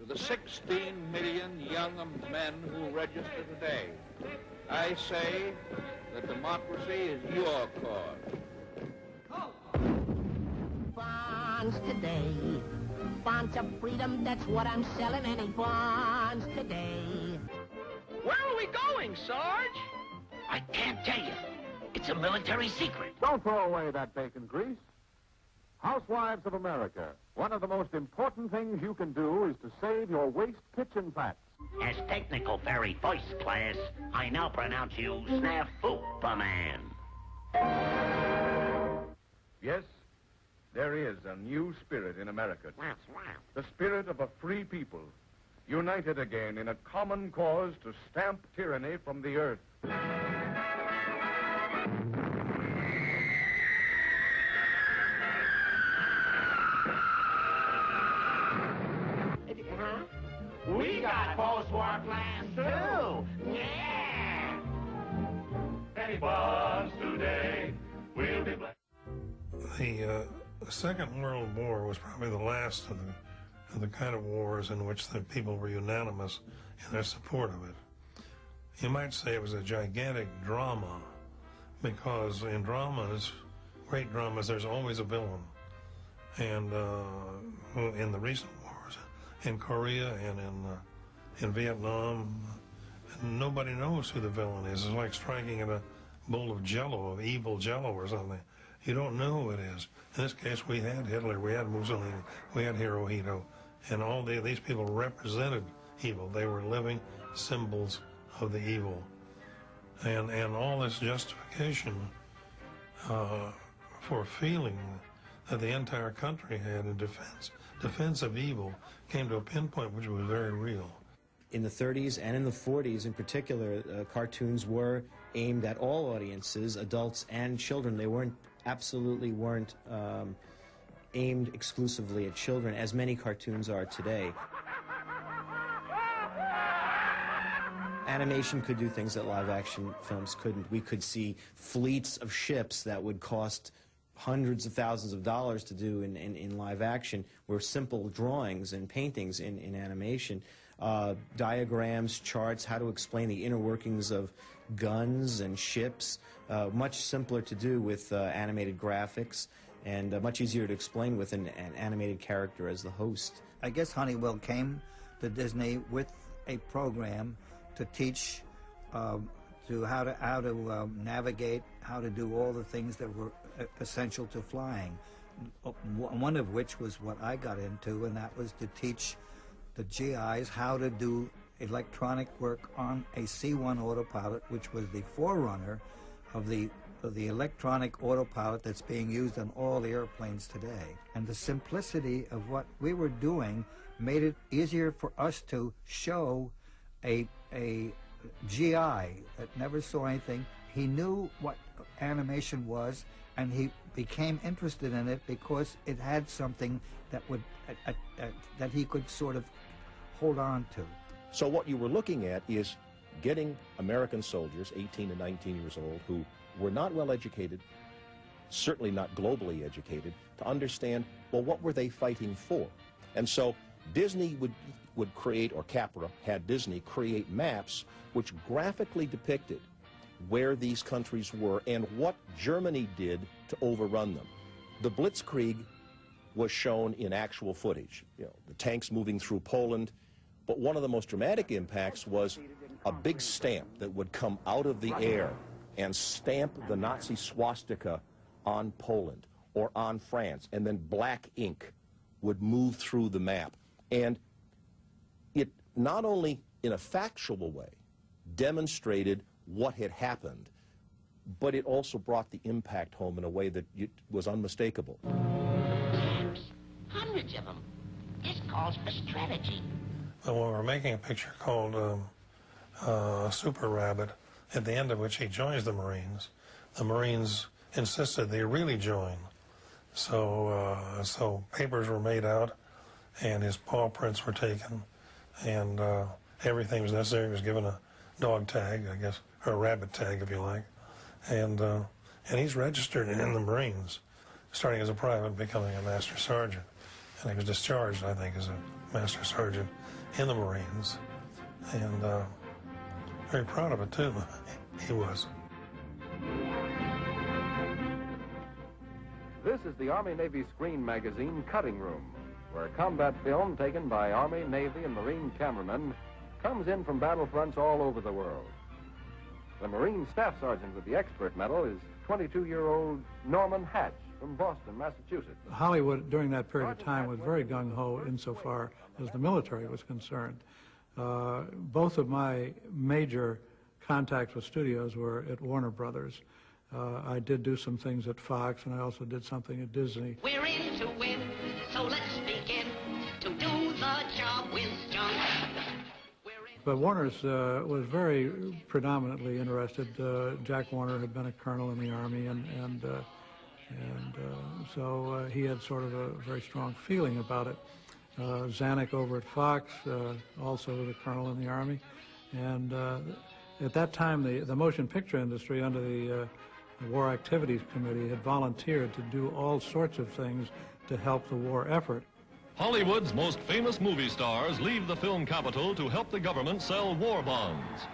to the 16 million young men who register today, I say that democracy is your cause. Bonds today. Bonds of freedom, that's what I'm selling. Any bonds today. Where are we going, Sarge? I can't tell you. It's a military secret. Don't throw away that bacon grease. Housewives of America, one of the most important things you can do is to save your waste kitchen fats. As technical very first class, I now pronounce you Snafu, man. Yes, there is a new spirit in America. The spirit of a free people, united again in a common cause to stamp tyranny from the earth. We got post-war plans, too. Yeah! Any bonds today will be blessed. The Second World War was probably the last of the kind of wars in which the people were unanimous in their support of it. You might say it was a gigantic drama, because in dramas, great dramas, there's always a villain. And in the recent wars, in Korea and in Vietnam, nobody knows who the villain is. It's like striking at a bowl of jello, of evil jello or something. You don't know who it is. In this case, we had Hitler, we had Mussolini, we had Hirohito, and all these people represented evil. They were living symbols of the evil. And all this justification for feeling that the entire country had in defense of evil came to a pinpoint which was very real. In the 30s and in the 40s in particular, cartoons were aimed at all audiences, adults and children. They absolutely weren't aimed exclusively at children, as many cartoons are today. Animation could do things that live-action films couldn't. We could see fleets of ships that would cost hundreds of thousands of dollars to do in live action, were simple drawings and paintings in animation. Diagrams, charts, how to explain the inner workings of guns and ships, much simpler to do with animated graphics, and much easier to explain with an animated character as the host. I guess Honeywell came to Disney with a program to teach how to navigate, how to do all the things that were essential to flying. One of which was what I got into, and that was to teach the GIs how to do electronic work on a C-1 autopilot, which was the forerunner of the electronic autopilot that's being used on all the airplanes today. And the simplicity of what we were doing made it easier for us to show a GI that never saw anything. He knew what animation was, and he became interested in it because it had something that would that he could sort of hold on to. So what you were looking at is getting American soldiers, 18 to 19 years old, who were not well educated, certainly not globally educated, to understand, well, what were they fighting for? And so Disney would create, or Capra had Disney create maps which graphically depicted where these countries were and what Germany did to overrun them. The Blitzkrieg was shown in actual footage, the tanks moving through Poland, but one of the most dramatic impacts was a big stamp that would come out of the air and stamp the Nazi swastika on Poland or on France, and then black ink would move through the map. And it not only in a factual way demonstrated what had happened, but it also brought the impact home in a way that was unmistakable. Hundreds of them. This calls for strategy. Well, when we're making a picture called Super Rabbit, at the end of which he joins the Marines insisted they really join. So papers were made out, and his paw prints were taken, and everything was necessary. He was given a dog tag, I guess, or a rabbit tag, if you like, and he's registered in the Marines, starting as a private, becoming a master sergeant, and he was discharged, I think, as a master sergeant in the Marines, and very proud of it too. He was. This is the Army-Navy Screen Magazine Cutting Room, where combat film taken by Army, Navy, and Marine cameramen comes in from battlefronts all over the world. The Marine Staff Sergeant with the Expert Medal is 22-year-old Norman Hatch from Boston, Massachusetts. Hollywood, during that period of time, was very gung-ho insofar as the military was concerned. Both of my major contacts with studios were at Warner Brothers. I did do some things at Fox, and I also did something at Disney. We're in to win, so let's begin to do the job with John. But Warner's was very predominantly interested. Jack Warner had been a colonel in the Army, and so he had sort of a very strong feeling about it. Zanuck over at Fox, also was a colonel in the Army, and at that time the motion picture industry under the War Activities Committee had volunteered to do all sorts of things to help the war effort. Hollywood's most famous movie stars leave the film capital to help the government sell war bonds.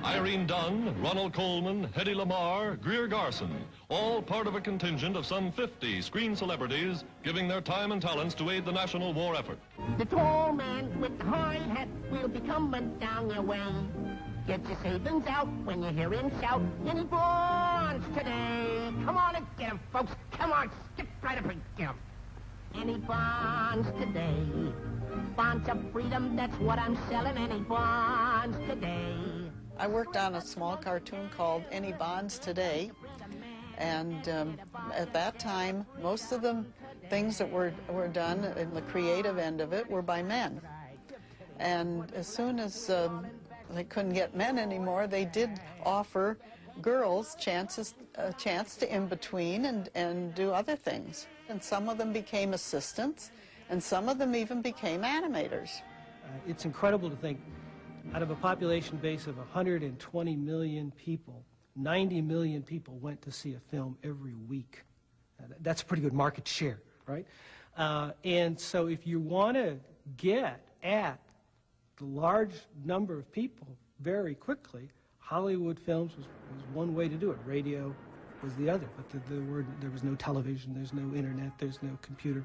Irene Dunn, Ronald Colman, Hedy Lamarr, Greer Garson, all part of a contingent of some 50 screen celebrities giving their time and talents to aid the national war effort. The tall man with the high hat will be coming down your way. Get your savings out when you hear him shout, any bonds today? Come on and get 'em, folks. Come on, skip right up and get 'em. Any bonds today? Bonds of freedom, that's what I'm selling. Any bonds today? I worked on a small cartoon called Any Bonds Today, and at that time, most of the things that were done in the creative end of it were by men. And as soon as they couldn't get men anymore, they did offer girls a chance to in between and do other things. And some of them became assistants, and some of them even became animators. It's incredible to think, out of a population base of 120 million people, 90 million people went to see a film every week. That's a pretty good market share, right? And so if you want to get at the large number of people very quickly, Hollywood films was one way to do it. Radio was the other, but there was no television, there's no internet, there's no computer.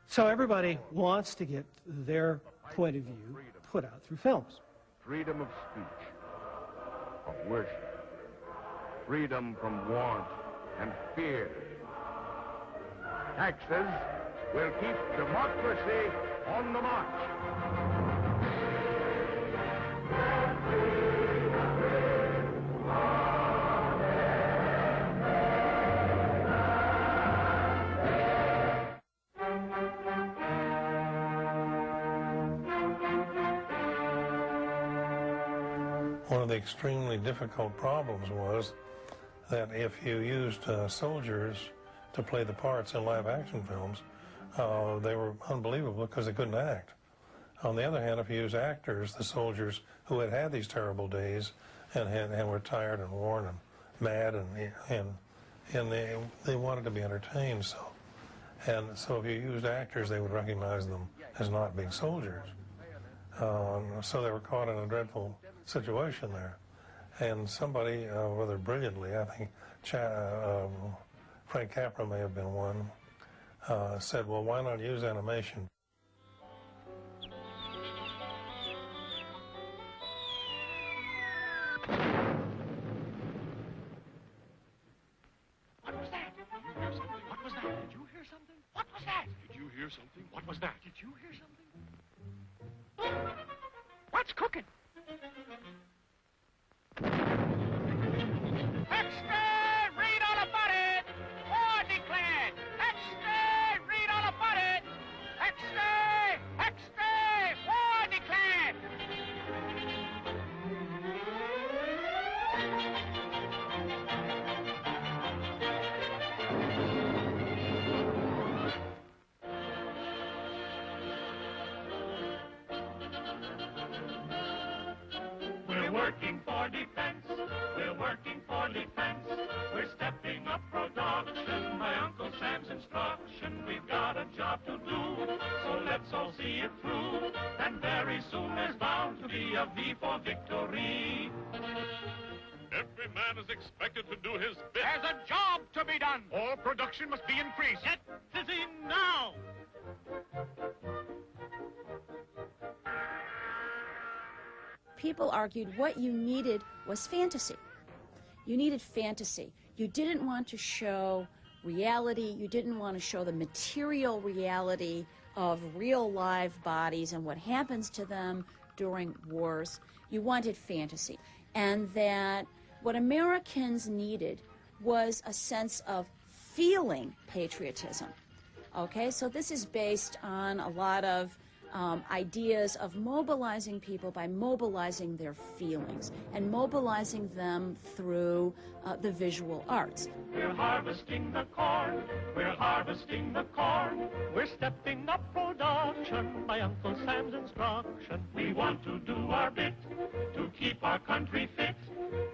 So everybody wants to get their point of view put out through films. Freedom of speech, of worship, freedom from want and fear. Taxes will keep democracy on the march. One of the extremely difficult problems was that if you used soldiers to play the parts in live action films, they were unbelievable because they couldn't act. On the other hand, if you use actors, the soldiers who had had these terrible days and were tired and worn and mad and they wanted to be entertained, so if you used actors, they would recognize them as not being soldiers. So they were caught in a dreadful situation there. And somebody, rather brilliantly, I think Frank Capra may have been one, said, well, why not use animation? What was that? Did you hear something? What was that? Did you hear something? What was that? Did you hear something? What was that? Did you hear something? What's cooking? Extra! Read all about it! War declared! Extra! Read all about it! Extra! Extra! War declared! We're working for defense. We're working for defense. We're stepping up production by Uncle Sam's instruction. We've got a job to do, so let's all see it through and a V for victory. Every man is expected to do his bit. There's a job to be done. All production must be increased. Get busy now. People argued what you needed was fantasy. You needed fantasy. You didn't want to show reality. You didn't want to show the material reality of real live bodies and what happens to them during wars. You wanted fantasy. And that what Americans needed was a sense of feeling patriotism. Okay, so this is based on a lot of ideas of mobilizing people by mobilizing their feelings and mobilizing them through the visual arts. We're harvesting the corn, we're harvesting the corn. We're stepping up production by Uncle Sam's instruction. We want to do our bit to keep our country fit.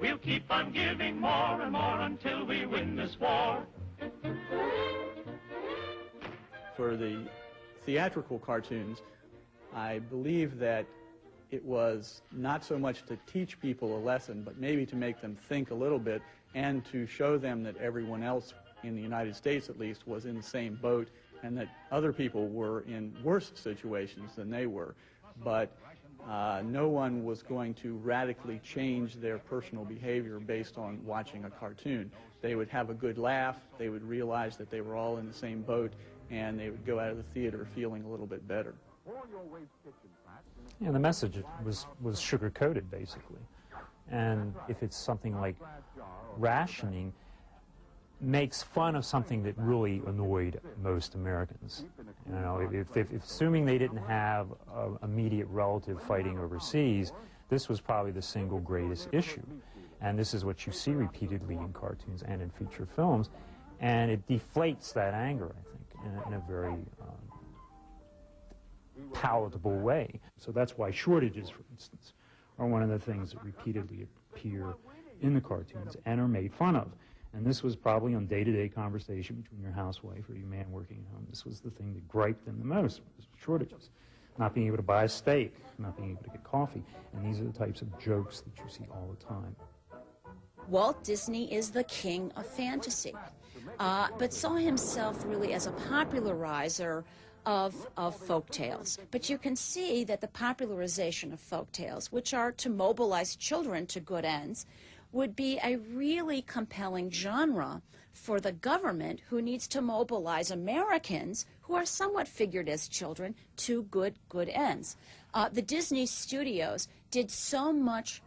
We'll keep on giving more and more until we win this war. For the theatrical cartoons, I believe that it was not so much to teach people a lesson, but maybe to make them think a little bit and to show them that everyone else, in the United States at least, was in the same boat and that other people were in worse situations than they were. But no one was going to radically change their personal behavior based on watching a cartoon. They would have a good laugh, they would realize that they were all in the same boat, and they would go out of the theater feeling a little bit better. Yeah, the message was sugar-coated, basically. And if it's something like rationing, makes fun of something that really annoyed most Americans. You know, if assuming they didn't have an immediate relative fighting overseas, this was probably the single greatest issue. And this is what you see repeatedly in cartoons and in feature films. And it deflates that anger, I think, in a very palatable way. So that's why shortages, for instance, are one of the things that repeatedly appear in the cartoons and are made fun of. And this was probably on day-to-day conversation between your housewife or your man working at home. This was the thing that griped them the most, was shortages. Not being able to buy a steak, not being able to get coffee. And these are the types of jokes that you see all the time. Walt Disney is the king of fantasy, but saw himself really as a popularizer of folk tales. But you can see that the popularization of folk tales, which are to mobilize children to good ends, would be a really compelling genre for the government, who needs to mobilize Americans who are somewhat figured as children to good ends. The Disney studios did so much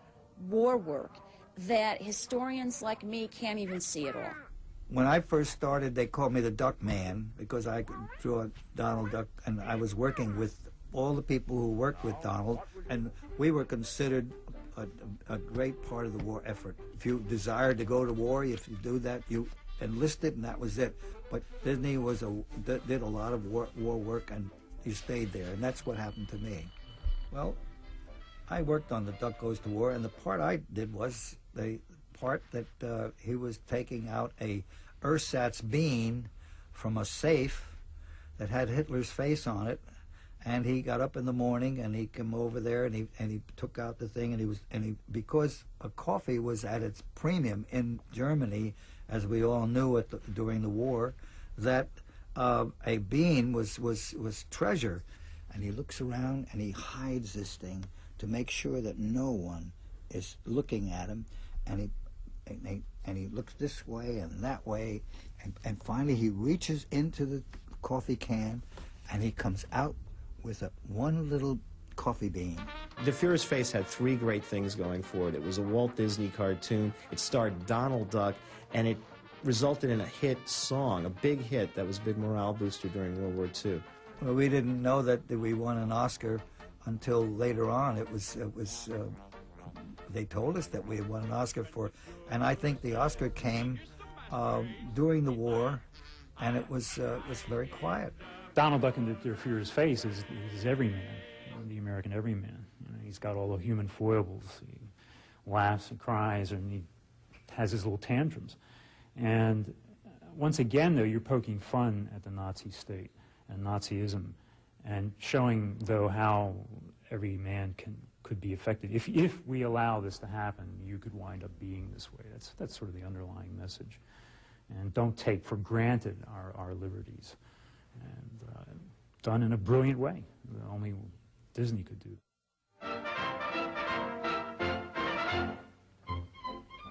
war work that historians like me can't even see it all. When I first started, they called me the Duck Man because I drew a Donald Duck, and I was working with all the people who worked with Donald, and we were considered a great part of the war effort. If you desired to go to war, if you do that, you enlisted, and that was it. But Disney did a lot of war work, and you stayed there, and that's what happened to me. Well, I worked on The Duck Goes to War, and the part I did was the part that he was taking out a ersatz bean from a safe that had Hitler's face on it, and he got up in the morning and he came over there and he took out the thing, and because a coffee was at its premium in Germany, as we all knew during the war, that a bean was treasure, and he looks around and he hides this thing to make sure that no one is looking at him, and he looks this way and that way, and finally he reaches into the coffee can and he comes out with one little coffee bean. The Führer's Face had three great things going for it. It was a Walt Disney cartoon, it starred Donald Duck, and it resulted in a hit song, a big hit that was a big morale booster during World War II. Well, we didn't know that we won an Oscar until later on. They told us that we had won an Oscar for, and I think the Oscar came during the war, and it was very quiet. Donald Duck in The Führer's Face is everyman, the American everyman. You know, he's got all the human foibles. He laughs and cries, and he has his little tantrums. And once again, though, you're poking fun at the Nazi state and Nazism, and showing, though, how every man can could be affected. If we allow this to happen, you could wind up being this way. That's sort of the underlying message. And don't take for granted our liberties. And done in a brilliant way. Only Disney could do.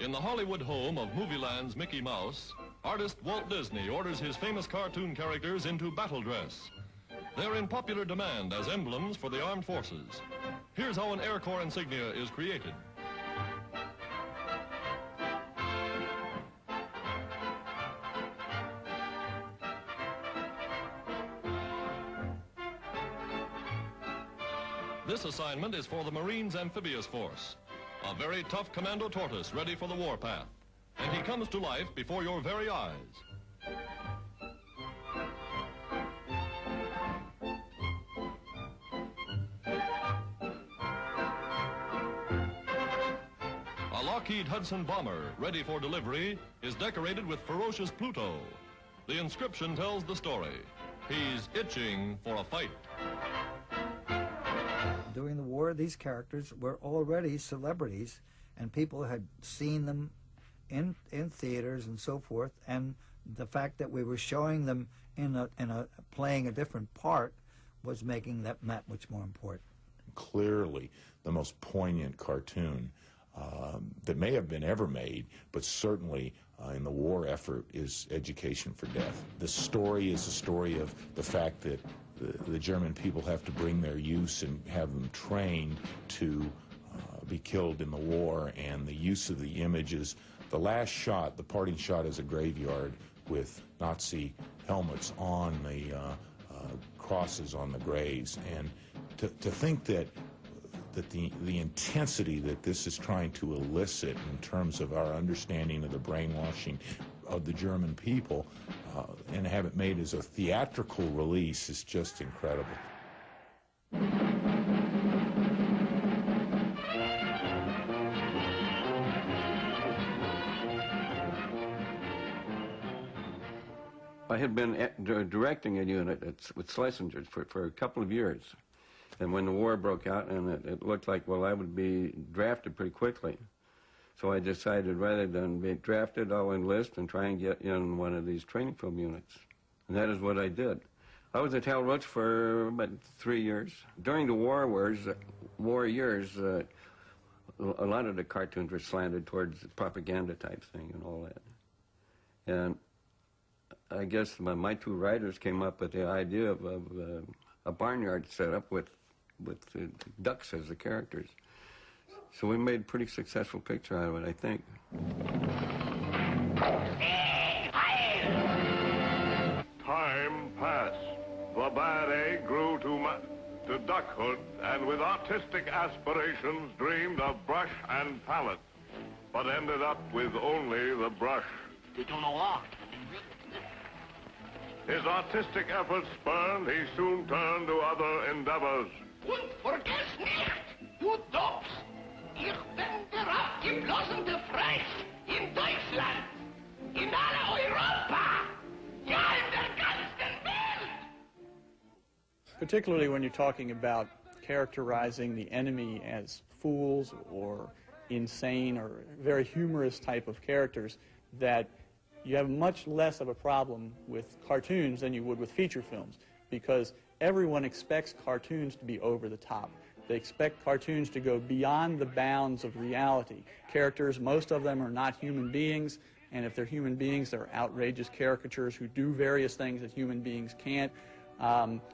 In the Hollywood home of Movieland's Mickey Mouse, artist Walt Disney orders his famous cartoon characters into battle dress. They're in popular demand as emblems for the armed forces. Here's how an Air Corps insignia is created. This assignment is for the Marines Amphibious Force, a very tough commando tortoise ready for the warpath. And he comes to life before your very eyes. A Lockheed Hudson bomber, ready for delivery, is decorated with ferocious Pluto. The inscription tells the story. He's itching for a fight. During the war, these characters were already celebrities, and people had seen them in theaters and so forth, and the fact that we were showing them playing a different part was making that much more important. Clearly, the most poignant cartoon that may have been ever made, but certainly in the war effort, is Education for Death. The story is a story of the fact that the German people have to bring their youths and have them trained to be killed in the war, and the use of the images. The last shot, the parting shot, is a graveyard with Nazi helmets on the crosses on the graves. And to think that the intensity that this is trying to elicit in terms of our understanding of the brainwashing of the German people and have it made as a theatrical release is just incredible. I had been directing a unit with Schlesingers for a couple of years. And when the war broke out, and it looked like, well, I would be drafted pretty quickly. So I decided rather than be drafted, I'll enlist and try and get in one of these training film units. And that is what I did. I was at Hal Roach for about 3 years. During the war years, a lot of the cartoons were slanted towards the propaganda type thing and all that. And I guess my two writers came up with the idea of a barnyard setup with ducks as the characters. So we made a pretty successful picture out of it, I think. Time passed. The bad egg grew to duckhood, and with artistic aspirations dreamed of brush and palette, but ended up with only the brush. His artistic efforts spurned, he soon turned to other endeavors. Und vergesst nicht, du Dops, ich bin der abgeblossene Freich in Deutschland, in aller Europa, ja in der ganzen Welt. Particularly when you're talking about characterizing the enemy as fools or insane or very humorous type of characters, that you have much less of a problem with cartoons than you would with feature films, because everyone expects cartoons to be over the top. They expect cartoons to go beyond the bounds of reality. Characters, most of them are not human beings, and if they're human beings, they're outrageous caricatures who do various things that human beings can't.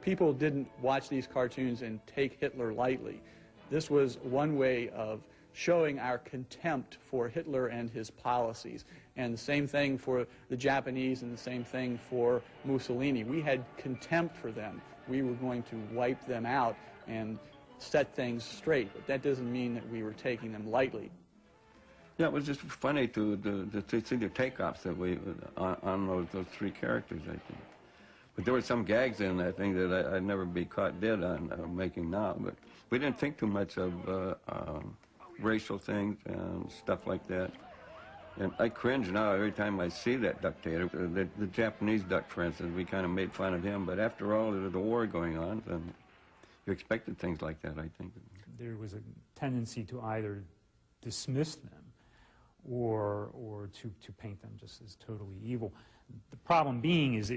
People didn't watch these cartoons and take Hitler lightly. This was one way of showing our contempt for Hitler and his policies. And the same thing for the Japanese and the same thing for Mussolini. We had contempt for them. We were going to wipe them out and set things straight. But that doesn't mean that we were taking them lightly. Yeah, it was just funny to see the takeoffs that we on those three characters, I think. But there were some gags in that thing that I'd never be caught dead on making now. But we didn't think too much of racial things and stuff like that. And I cringe now every time I see that duck tater. The Japanese duck, for instance, we kind of made fun of him. But after all, there was a war going on, and you expected things like that, I think. There was a tendency to either dismiss them or to paint them just as totally evil. The problem being is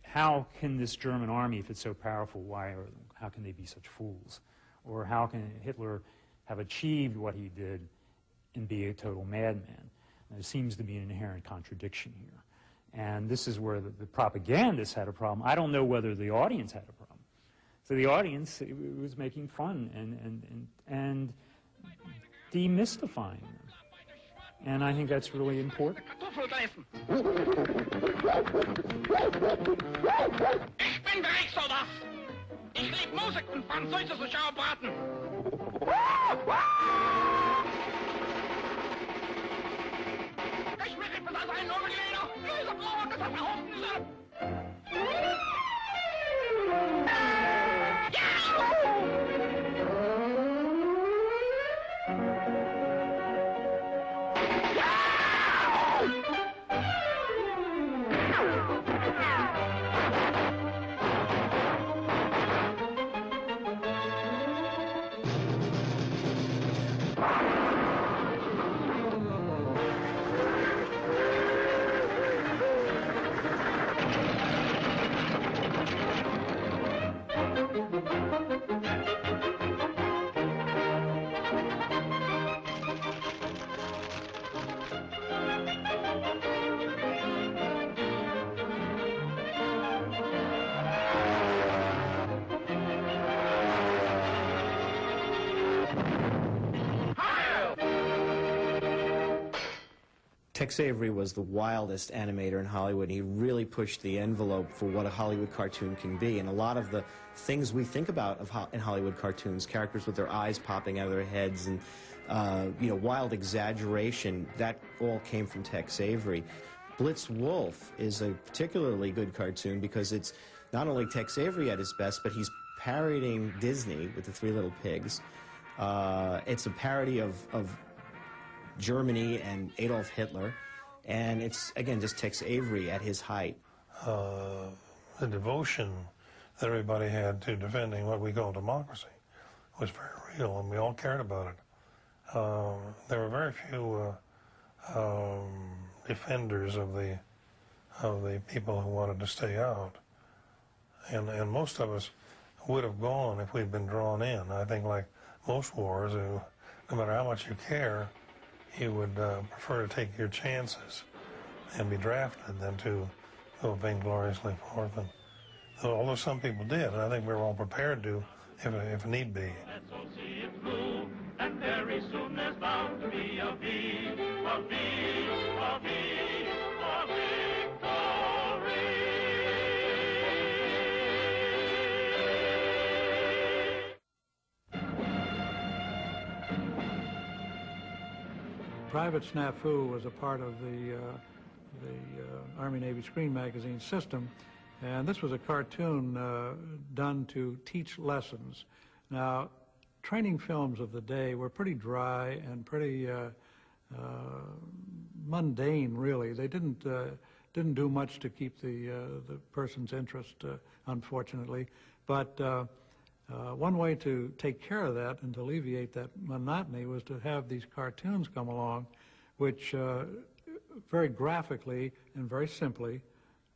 how can this German army, if it's so powerful, how can they be such fools? Or how can Hitler have achieved what he did and be a total madman? And there seems to be an inherent contradiction here. And this is where the propagandists had a problem. I don't know whether the audience had a problem. So the audience was making fun and demystifying them. And I think that's really important. Ich bin Bereichssoldat. Ich lieb Musik und französische Schaubraten. Ich bin etwas als ein Nomenleder. Diese Frau und das hat Hosen. Tex Avery was the wildest animator in Hollywood. He really pushed the envelope for what a Hollywood cartoon can be. And a lot of the things we think about in Hollywood cartoons, characters with their eyes popping out of their heads and, wild exaggeration, that all came from Tex Avery. Blitz Wolf is a particularly good cartoon because it's not only Tex Avery at his best, but he's parodying Disney with the Three Little Pigs. It's a parody of Germany and Adolf Hitler, and it's, again, just Tex Avery at his height. The devotion that everybody had to defending what we call democracy was very real, and we all cared about it. There were very few defenders of the people who wanted to stay out, and most of us would have gone if we'd been drawn in. I think, like most wars, no matter how much you care, you would prefer to take your chances and be drafted than to go vaingloriously forth. And although some people did, and I think we were all prepared to, if need be. Let's all see it through, and very soon there's bound to be a victory. Private Snafu was a part of the Army-Navy Screen Magazine system, and this was a cartoon done to teach lessons. Now, training films of the day were pretty dry and pretty mundane, really. They didn't do much to keep the person's interest, unfortunately. But one way to take care of that and to alleviate that monotony was to have these cartoons come along, which very graphically and very simply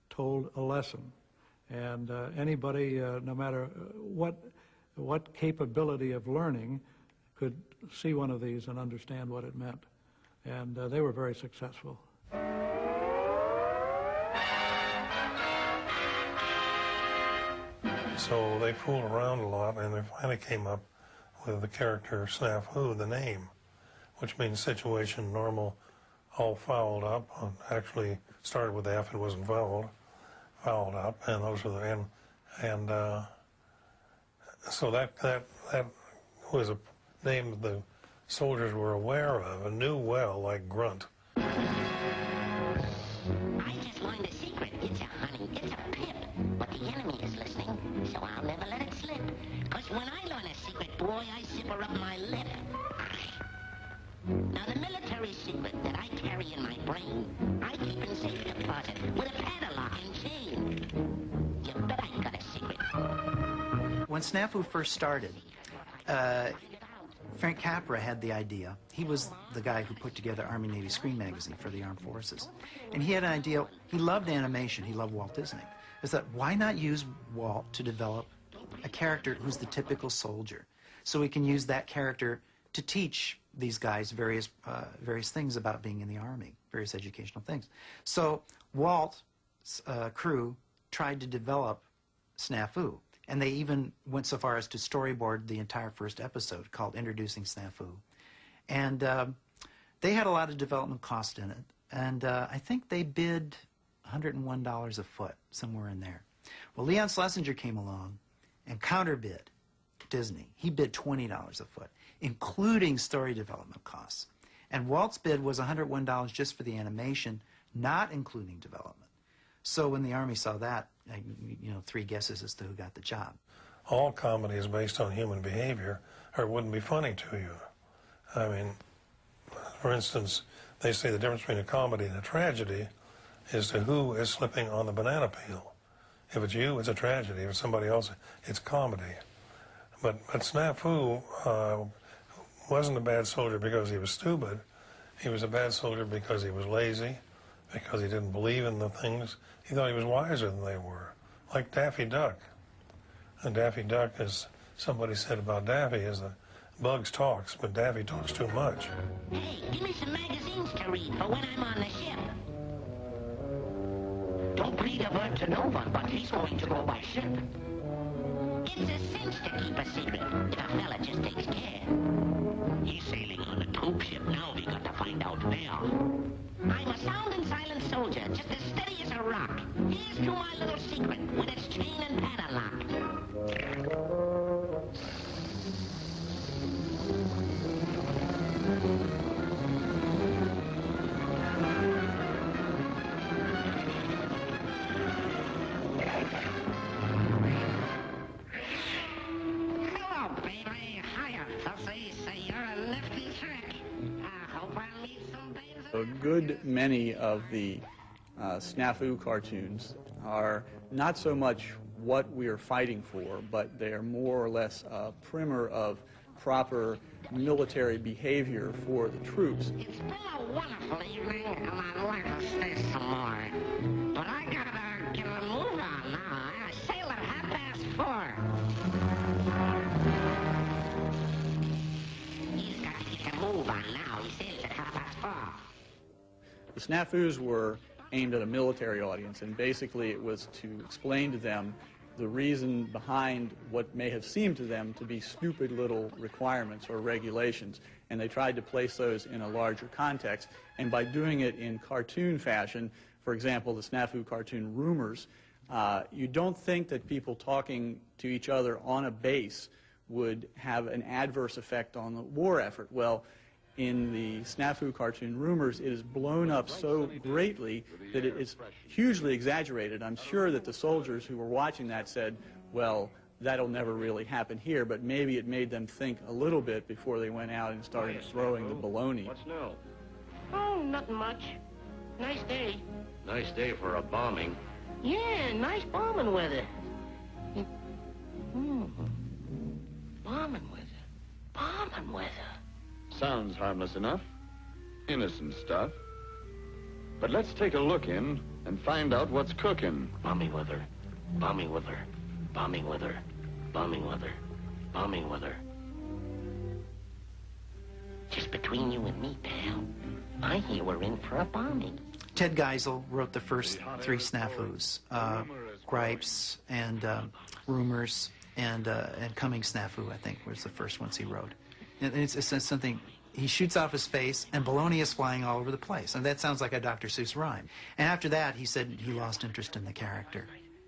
told a lesson. And anybody, no matter what capability of learning, could see one of these and understand what it meant. And they were very successful. So they fooled around a lot, and they finally came up with the character Snafu, the name, which means situation, normal, all fouled up. Actually started with F, it wasn't fouled up, and those were the so that was a name that the soldiers were aware of and knew well, like grunt. I just learned a secret. It's a honey, it's a pip. But the enemy is listening, so I'll never let it slip. 'Cause when I learn a secret, boy, I zipper up my lip. Now, the military secret that I carry in my brain, I keep in safe deposit with a padlock and chain. You bet I got a secret. when Snafu first started, Frank Capra had the idea. He was the guy who put together Army Navy Screen Magazine for the Armed Forces. And he had an idea. He loved animation. He loved Walt Disney. Is that why not use Walt to develop a character who's the typical soldier? So we can use that character to teach these guys various things about being in the Army, various educational things. So Walt's crew tried to develop Snafu. And they even went so far as to storyboard the entire first episode called Introducing Snafu. And they had a lot of development cost in it. And I think they bid $101 a foot, somewhere in there. Well, Leon Schlesinger came along and counterbid Disney. He bid $20 a foot, including story development costs. And Walt's bid was $101 just for the animation, not including development. So when the Army saw that, you know, 3 guesses as to who got the job. All comedy is based on human behavior, or it wouldn't be funny to you. I mean, for instance, they say the difference between a comedy and a tragedy is to who is slipping on the banana peel. If it's you, it's a tragedy. If it's somebody else, it's comedy. But Snafu wasn't a bad soldier because he was stupid. He was a bad soldier because he was lazy, because he didn't believe in the things. He thought he was wiser than they were, like Daffy Duck. And Daffy Duck, as somebody said about Daffy, is the bugs talks, but Daffy talks too much. Hey, give me some magazines to read for when I'm on the ship. Don't read a word to no one, but he's going to go by ship. It's a cinch to keep a secret if a fella just takes care. He's sailing on a troop ship now. We got to find out where. I'm a sound and silent soldier, just as steady as a rock. Here's to my little secret with its chain and padlock. Hello, baby. Hiya. I'll say you're a nifty trick. I hope I meet some days. A good many of the Snafu cartoons are not so much what we are fighting for, but they are more or less a primer of proper military behavior for the troops. It's been a wonderful evening, and I'd like to stay some more. But I gotta get a move on now. I sail at 4:30. He's got to get a move on now. He sails at 4:30. The Snafus were aimed at a military audience, and basically it was to explain to them the reason behind what may have seemed to them to be stupid little requirements or regulations, and they tried to place those in a larger context. And by doing it in cartoon fashion, for example, the Snafu cartoon Rumors, you don't think that people talking to each other on a base would have an adverse effect on the war effort. Well, in the Snafu cartoon Rumors, it is blown up so greatly that it is hugely exaggerated. I'm sure that the soldiers who were watching that said, well, that'll never really happen here, but maybe it made them think a little bit before they went out and started throwing the baloney. What's new? Oh, nothing much. Nice day. Nice day for a bombing. Yeah, nice bombing weather. Bombing weather. Bombing weather. Sounds harmless enough. Innocent stuff. But let's take a look in and find out what's cooking. Bombing weather. Bombing weather. Bombing weather. Bombing weather. Bombing weather. Just between you and me, pal, I hear we're in for a bombing. Ted Geisel wrote the first 3 Snafus, Gripes and Rumors and Coming Snafu, I think, was the first ones he wrote. And it's something, he shoots off his face and baloney is flying all over the place. And that sounds like a Dr. Seuss rhyme. And after that, he said he lost interest in the character.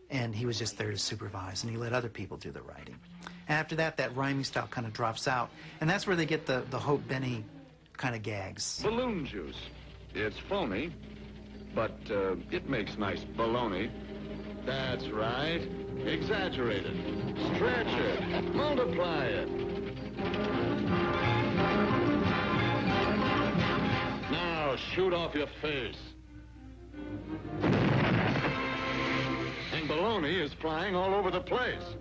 And he was just there to supervise, and he let other people do the writing. And after that, that rhyming style kind of drops out. And that's where they get the Hope Benny kind of gags. Balloon juice. It's phony, but it makes nice baloney. That's right. Exaggerate it. Stretch it. Multiply it. Now shoot off your face. And baloney is flying all over the place.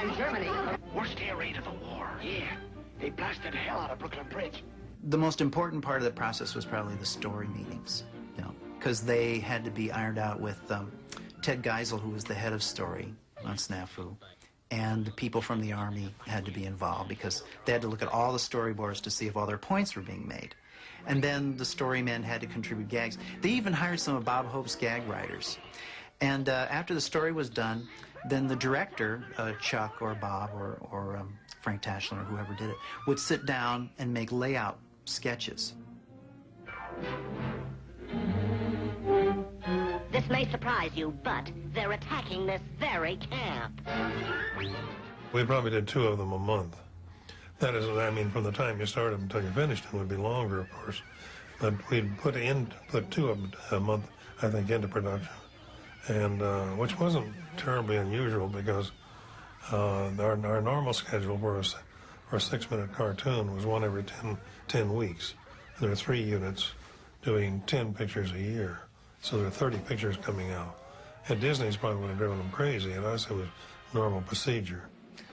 In Germany. Worst air raid of the war. Yeah. They blasted the hell out of Brooklyn Bridge. The most important part of the process was probably the story meetings, you know, because they had to be ironed out with Ted Geisel, who was the head of story on Snafu, and people from the Army had to be involved because they had to look at all the storyboards to see if all their points were being made. And then the story men had to contribute gags. They even hired some of Bob Hope's gag writers. And after the story was done, then the director, Chuck or Bob or Frank Tashlin or whoever did it, would sit down and make layout sketches. This may surprise you, but they're attacking this very camp. We probably did 2 of them a month. That is, I mean, from the time you started until you finished, it would be longer, of course. But we'd put 2 of them a month, I think, into production, and which wasn't terribly unusual because our normal schedule for a 6-minute cartoon was 1 every 10 weeks. There were 3 units doing 10 pictures a year, so there were 30 pictures coming out. At Disney's probably would have driven them crazy, and us it was normal procedure.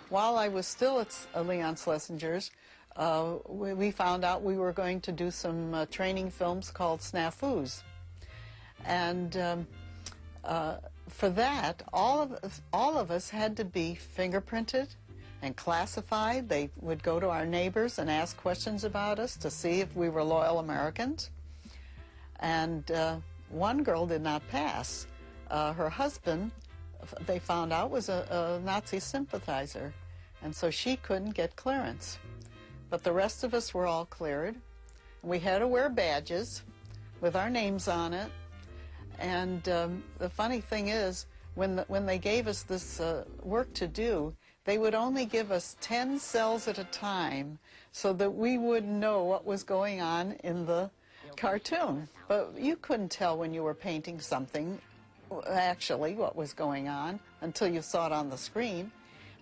While I was still at Leon Schlesinger's, we found out we were going to do some training films called Snafus. And for that, all of us had to be fingerprinted and classified. They would go to our neighbors and ask questions about us to see if we were loyal Americans. And one girl did not pass. Her husband, they found out, was a Nazi sympathizer, and so she couldn't get clearance. But the rest of us were all cleared. We had to wear badges with our names on it. And the funny thing is, when they gave us this work to do, they would only give us 10 cells at a time so that we would know what was going on in the cartoon. But you couldn't tell when you were painting something actually what was going on until you saw it on the screen.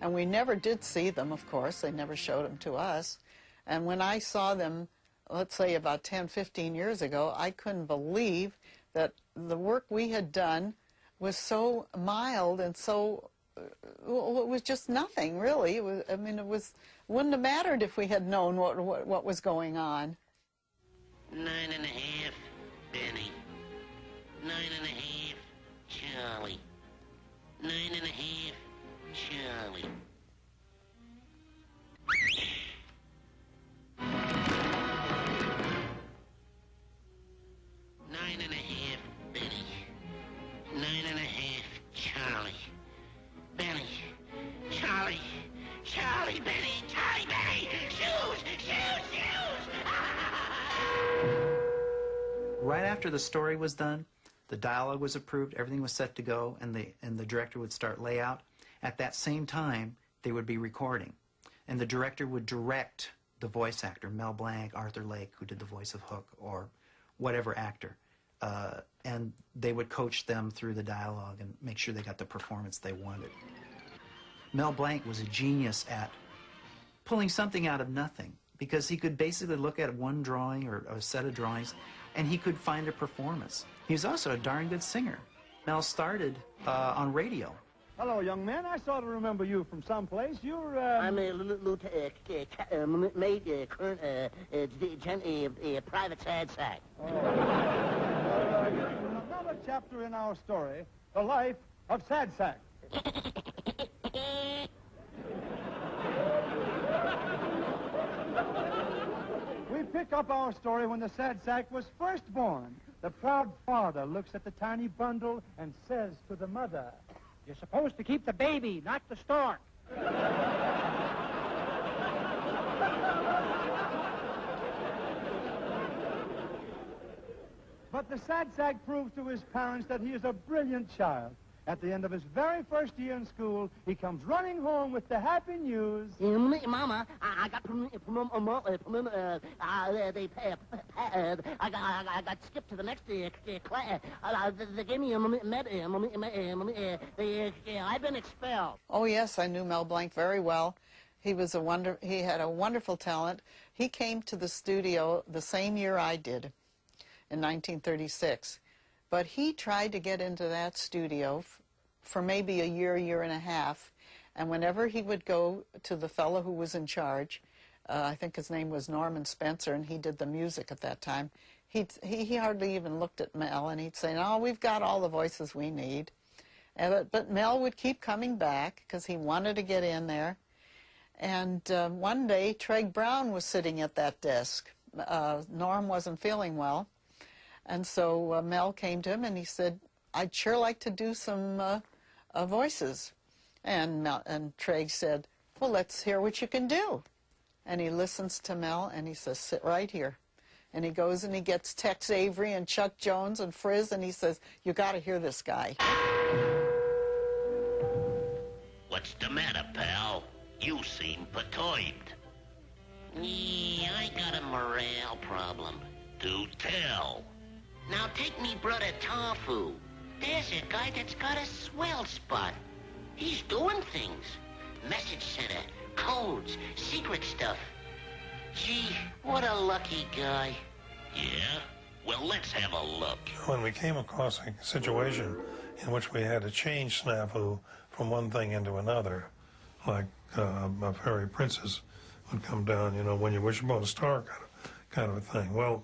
And we never did see them, of course. They never showed them to us. And when I saw them, let's say about 10, 15 years ago, I couldn't believe that the work we had done was so mild and so, it was just nothing, really. It was, I mean, wouldn't have mattered if we had known what was going on. 9.5, Benny. 9.5, Charlie. 9.5, Charlie. Benny. 9.5, Charlie. Benny. Charlie. Charlie, Benny. Charlie, Benny. Shoes! Shoes! Shoes! Right after the story was done, the dialogue was approved, everything was set to go, and the director would start layout. At that same time, they would be recording. And the director would direct the voice actor, Mel Blanc, Arthur Lake, who did the voice of Hook, or whatever actor. And they would coach them through the dialogue and make sure they got the performance they wanted. Mel Blanc was a genius at pulling something out of nothing, because he could basically look at one drawing or a set of drawings and he could find a performance. He was also a darn good singer. Mel started on radio. Hello, young man. I sort of remember you from someplace. You're, I'm a private sad sack. Another chapter in our story, the life of Sad Sack. We pick up our story when the Sad Sack was first born. The proud father looks at the tiny bundle and says to the mother, "You're supposed to keep the baby, not the stork." But the Sad Sack proves to his parents that he is a brilliant child. At the end of his very first year in school, he comes running home with the happy news. Mama, I got I got skipped to the next class. They gave me I've been expelled. Oh yes, I knew Mel Blanc very well. He had a wonderful talent. He came to the studio the same year I did, in 1936. But he tried to get into that studio for maybe a year, year and a half. And whenever he would go to the fellow who was in charge, I think his name was Norman Spencer, and he did the music at that time, he hardly even looked at Mel, and he'd say, no, we've got all the voices we need. But Mel would keep coming back because he wanted to get in there. And one day, Treg Brown was sitting at that desk. Norm wasn't feeling well. And so Mel came to him, and he said, I'd sure like to do some voices. And Treg said, well, let's hear what you can do. And he listens to Mel, and he says, sit right here. And he goes and he gets Tex Avery and Chuck Jones and Frizz, and he says, you got to hear this guy. What's the matter, pal? You seem perturbed. Yeah, I got a morale problem. Do tell. Now take me brother Tofu. There's a guy that's got a swell spot. He's doing things. Message center, codes, secret stuff. Gee, what a lucky guy. Yeah? Well, let's have a look. When we came across a situation in which we had to change Snafu from one thing into another, like a fairy princess would come down, you know, when you wish upon a star kind of a thing. Well,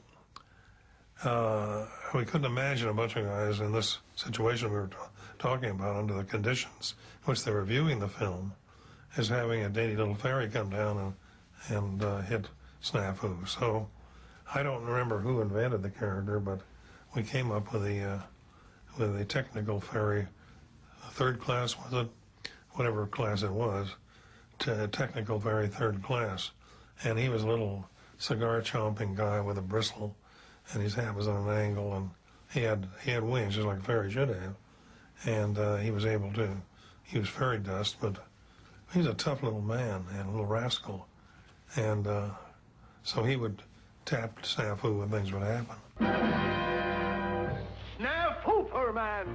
we couldn't imagine a bunch of guys in this situation we were talking about under the conditions in which they were viewing the film as having a dainty little fairy come down and hit Snafu. So I don't remember who invented the character, but we came up with a technical fairy, third class, was it? Whatever class it was, technical fairy third class. And he was a little cigar-chomping guy with a bristle, and his hat was on an angle, and he had wings, just like a fairy should have. And he was able to use fairy dust, but he's a tough little man and a little rascal. And so he would tap Snafu when things would happen. Snafu, man!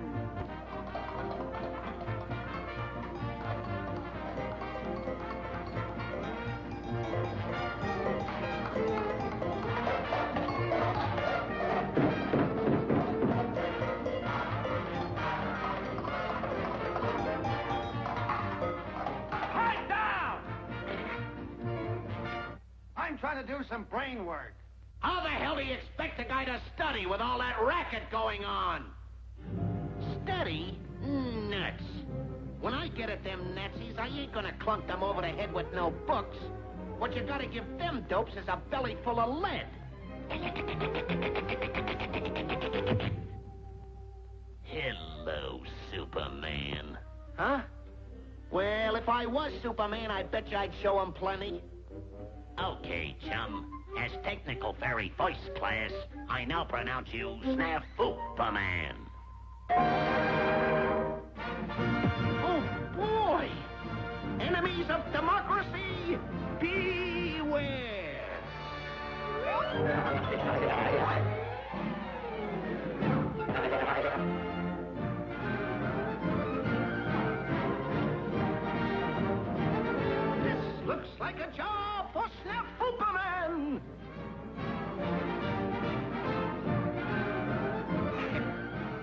I'm trying to do some brain work. How the hell do you expect a guy to study with all that racket going on? Study? Nuts. When I get at them Nazis, I ain't gonna clunk them over the head with no books. What you gotta give them dopes is a belly full of lead. Hello, Superman. Huh? Well, if I was Superman, I bet you I'd show him plenty. Okay, chum. As technical fairy first class, I now pronounce you Snafu-man. Oh, boy! Enemies of democracy, beware! This looks like a job for Snafu-man!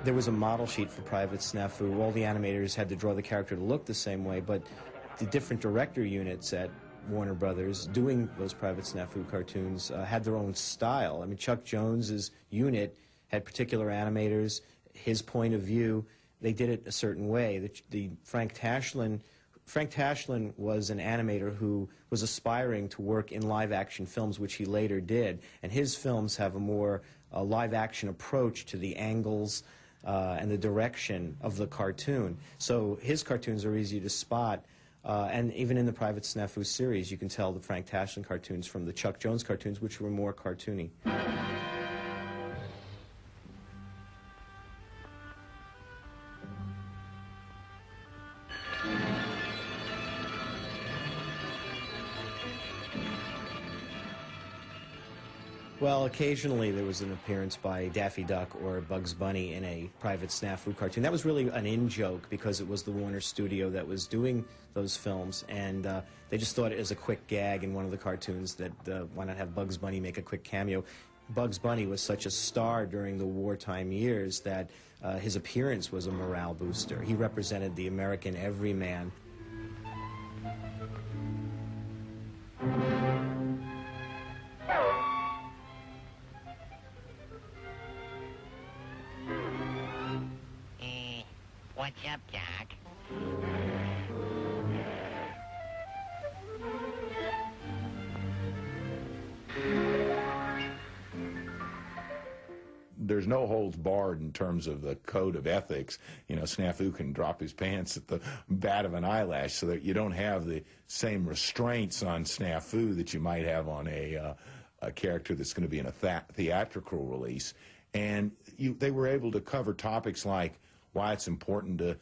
There was a model sheet for Private Snafu. All the animators had to draw the character to look the same way, but the different director units at Warner Brothers doing those Private Snafu cartoons had their own style. I mean, Chuck Jones's unit had particular animators, his point of view. They did it a certain way. Frank Tashlin was an animator who was aspiring to work in live-action films, which he later did. And his films have a more live-action approach to the angles and the direction of the cartoon. So his cartoons are easy to spot. And even in the Private Snafu series, you can tell the Frank Tashlin cartoons from the Chuck Jones cartoons, which were more cartoony. Well, occasionally there was an appearance by Daffy Duck or Bugs Bunny in a Private Snafu cartoon. That was really an in-joke because it was the Warner studio that was doing those films, and they just thought it was a quick gag in one of the cartoons that why not have Bugs Bunny make a quick cameo. Bugs Bunny was such a star during the wartime years that his appearance was a morale booster. He represented the American everyman. What's up, Doc? There's no holds barred in terms of the code of ethics. You know, Snafu can drop his pants at the bat of an eyelash, so that you don't have the same restraints on Snafu that you might have on a character that's going to be in a theatrical release. And they were able to cover topics like why it's important to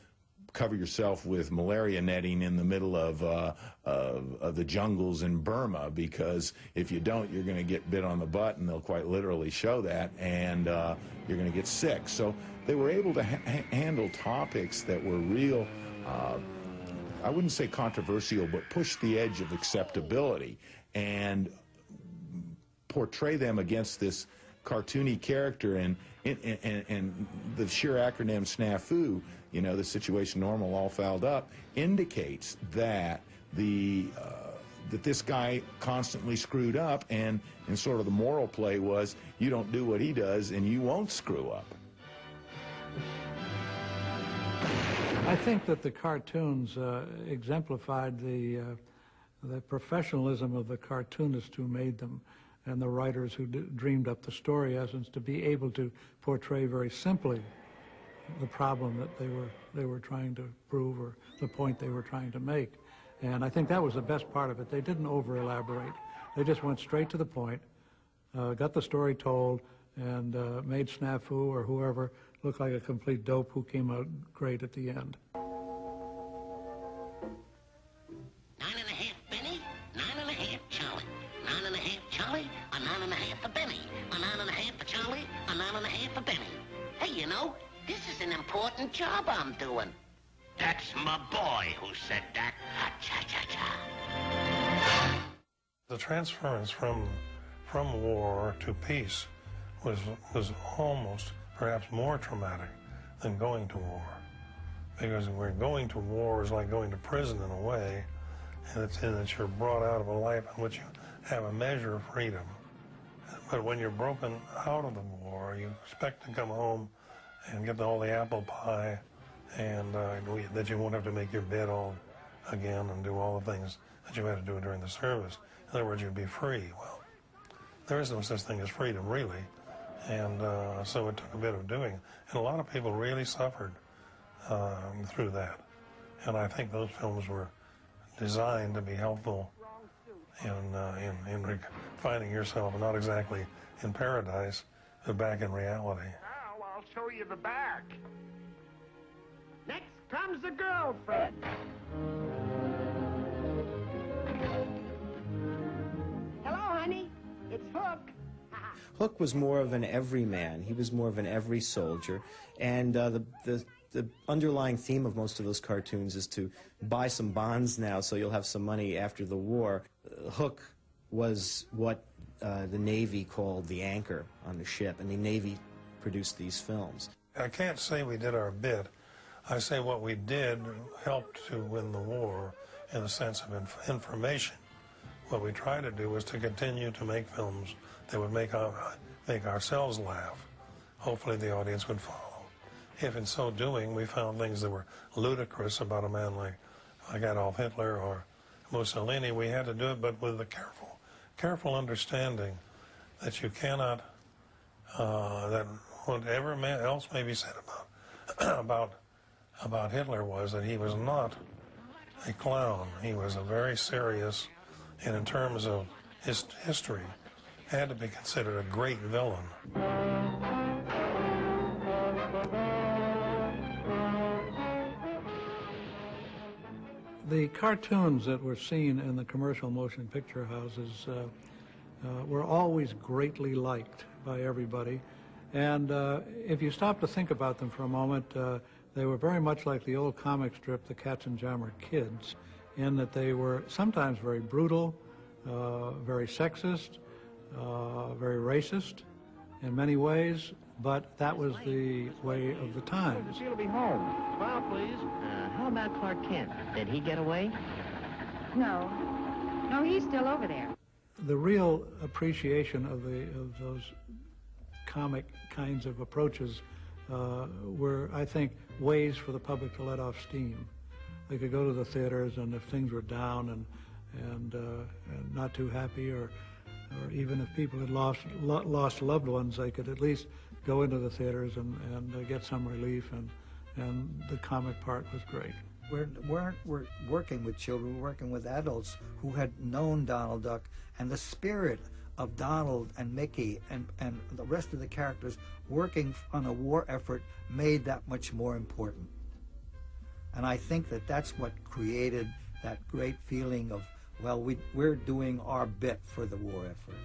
cover yourself with malaria netting in the middle of the jungles in Burma, because if you don't, you're going to get bit on the butt, and they'll quite literally show that, and you're going to get sick. So they were able to handle topics that were real, I wouldn't say controversial, but push the edge of acceptability, and portray them against this cartoony character, and the sheer acronym Snafu, you know, the situation normal all fouled up, indicates that that this guy constantly screwed up, and sort of the moral play was, you don't do what he does and you won't screw up. I think that the cartoons exemplified the professionalism of the cartoonists who made them, and the writers who dreamed up the story essence, to be able to portray very simply the problem that they were trying to prove, or the point they were trying to make. And I think that was the best part of it. They didn't over-elaborate. They just went straight to the point, got the story told, and made Snafu or whoever look like a complete dope who came out great at the end. 9.5 Benny, 9.5 Charlie. 9.5 Charlie, a 9.5 for Benny. A 9.5 for Charlie, a 9.5 for Benny. Hey, you know, this is an important job I'm doing. That's my boy who said that. Ha-cha-cha-cha. The transference from war to peace was almost perhaps more traumatic than going to war. Because when going to war is like going to prison in a way, and it's in that you're brought out of a life in which you have a measure of freedom. But when you're broken out of the war, you expect to come home and get all the apple pie, and that you won't have to make your bed all again and do all the things that you had to do during the service. In other words, you'd be free. Well, there is no such thing as freedom, really, and so it took a bit of doing. And a lot of people really suffered through that. And I think those films were designed to be helpful in finding yourself not exactly in paradise, but back in reality. Now I'll show you the back. Next comes the girlfriend. Hello, honey. It's Hook. Hook was more of an everyman. He was more of an every soldier, and the underlying theme of most of those cartoons is to buy some bonds now so you'll have some money after the war. Hook was what the Navy called the anchor on the ship, and the Navy produced these films. I can't say we did our bit. I say what we did helped to win the war in the sense of information. What we tried to do was to continue to make films that would make ourselves laugh. Hopefully the audience would follow. If in so doing we found things that were ludicrous about a man like Adolf Hitler or Mussolini, we had to do it, but with a careful understanding that you cannot, that whatever else may be said about Hitler was that he was not a clown. He was a very serious, and in terms of his history, had to be considered a great villain. The cartoons that were seen in the commercial motion picture houses were always greatly liked by everybody. And if you stop to think about them for a moment, they were very much like the old comic strip, The Katzenjammer Kids, in that they were sometimes very brutal, very sexist, very racist, in many ways, but that was the way of the times. She'll be home. Smile, please. How about Clark Kent? Did he get away? No. No, he's still over there. The real appreciation of those comic kinds of approaches were, I think, ways for the public to let off steam. They could go to the theaters, and if things were down and not too happy, or even if people had lost loved ones, they could at least go into the theaters and get some relief, and the comic part was great. We're working with children, we're working with adults who had known Donald Duck, and the spirit of Donald and Mickey and the rest of the characters working on a war effort made that much more important. And I think that that's what created that great feeling of, well, we're doing our bit for the war effort.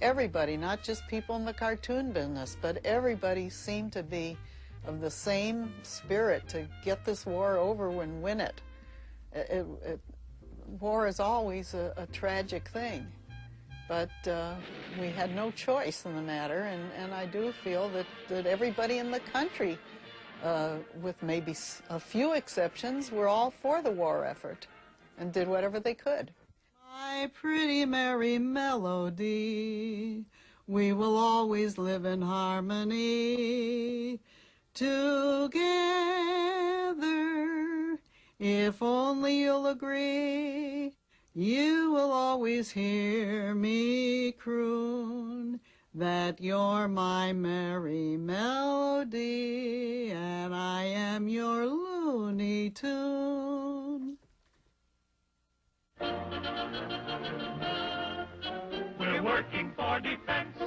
Everybody, not just people in the cartoon business, but everybody seemed to be of the same spirit to get this war over and win it. War is always a tragic thing, but we had no choice in the matter, and I do feel that everybody in the country, with maybe a few exceptions, were all for the war effort and did whatever they could. My pretty merry melody, we will always live in harmony together. If only you'll agree, you will always hear me croon that you're my merry melody and I am your Looney Tune. We're working for defense.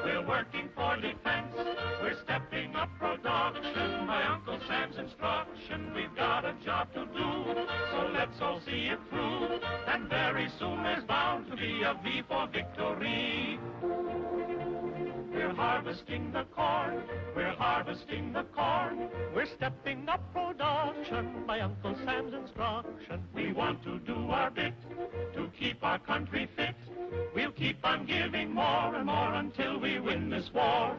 We're working for defense. We're stepping up production by Uncle Sam's instruction. We've got a job to do, so let's all see it through. And very soon there's bound to be a V for victory. We're harvesting the corn. We're harvesting the corn. We're stepping up production by Uncle Sam's instruction. We want to do our bit to keep our country fit. We'll keep on giving more and more until we win this war.